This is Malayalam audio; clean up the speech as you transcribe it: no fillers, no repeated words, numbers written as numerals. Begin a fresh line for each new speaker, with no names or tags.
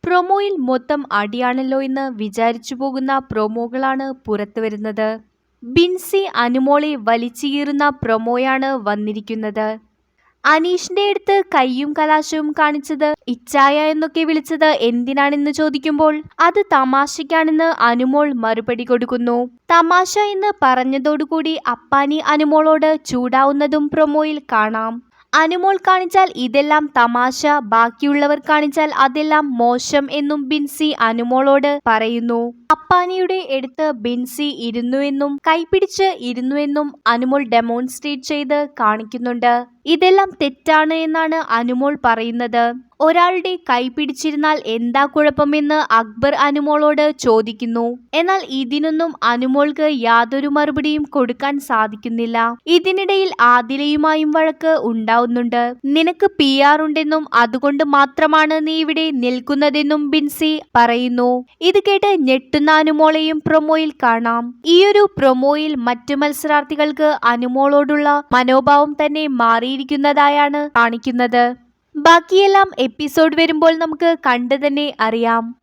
പ്രൊമോയിൽ മൊത്തം അടിയാണല്ലോ എന്ന് വിചാരിച്ചു പോകുന്ന പ്രൊമോകളാണ് പുറത്തു വരുന്നത്. ബിൻസി അനുമോളെ വലിച്ചുകീറുന്ന പ്രൊമോയാണ് വന്നിരിക്കുന്നത്. അനീഷിന്റെ അടുത്ത് കയ്യും കലാശവും കാണിച്ചത് ഇച്ചായ എന്നൊക്കെ വിളിച്ചത് എന്തിനാണെന്ന് ചോദിക്കുമ്പോൾ അത് തമാശയ്ക്കാണെന്ന് അനുമോൾ മറുപടി കൊടുക്കുന്നു. തമാശ എന്ന് പറഞ്ഞതോടുകൂടി അപ്പാനി അനുമോളോട് ചൂടാവുന്നതും പ്രൊമോയിൽ കാണാം. അനുമോൾ കാണിച്ചാൽ ഇതെല്ലാം തമാശ, ബാക്കിയുള്ളവർ കാണിച്ചാൽ അതെല്ലാം മോശം എന്നും ബിൻസി അനുമോളോട് പറയുന്നു. അപ്പാനിയുടെ അടുത്ത് ബിൻസി ഇരുന്നുവെന്നും കൈപിടിച്ച് ഇരുന്നുവെന്നും അനുമോൾ ഡെമോൺസ്ട്രേറ്റ് ചെയ്ത് കാണിക്കുന്നുണ്ട്. ഇതെല്ലാം തെറ്റാണ് എന്നാണ് അനുമോൾ പറയുന്നത്. ഒരാളുടെ കൈ പിടിച്ചിരുന്നാൽ എന്താ കുഴപ്പമെന്ന് അക്ബർ അനുമോളോട് ചോദിക്കുന്നു. എന്നാൽ ഇതിനൊന്നും അനുമോൾക്ക് യാതൊരു മറുപടിയും കൊടുക്കാൻ സാധിക്കുന്നില്ല. ഇതിനിടയിൽ ആദിലയുമായും വഴക്ക് ഉണ്ടാവുന്നുണ്ട്. നിനക്ക് PR ഉണ്ടെന്നും അതുകൊണ്ട് മാത്രമാണ് നീ ഇവിടെ നിൽക്കുന്നതെന്നും ബിൻസി പറയുന്നു. ഇത് കേട്ട് ഞെട്ടുന്ന അനുമോളെയും പ്രൊമോയിൽ കാണാം. ഈയൊരു പ്രൊമോയിൽ മറ്റു മത്സരാർത്ഥികൾക്ക് അനുമോളോടുള്ള മനോഭാവം തന്നെ മാറിയിരിക്കുന്നതായാണ് കാണിക്കുന്നത്. ബാക്കിയെല്ലാം എപ്പിസോഡ് വരുമ്പോൾ നമുക്ക് കണ്ടു തന്നെ അറിയാം.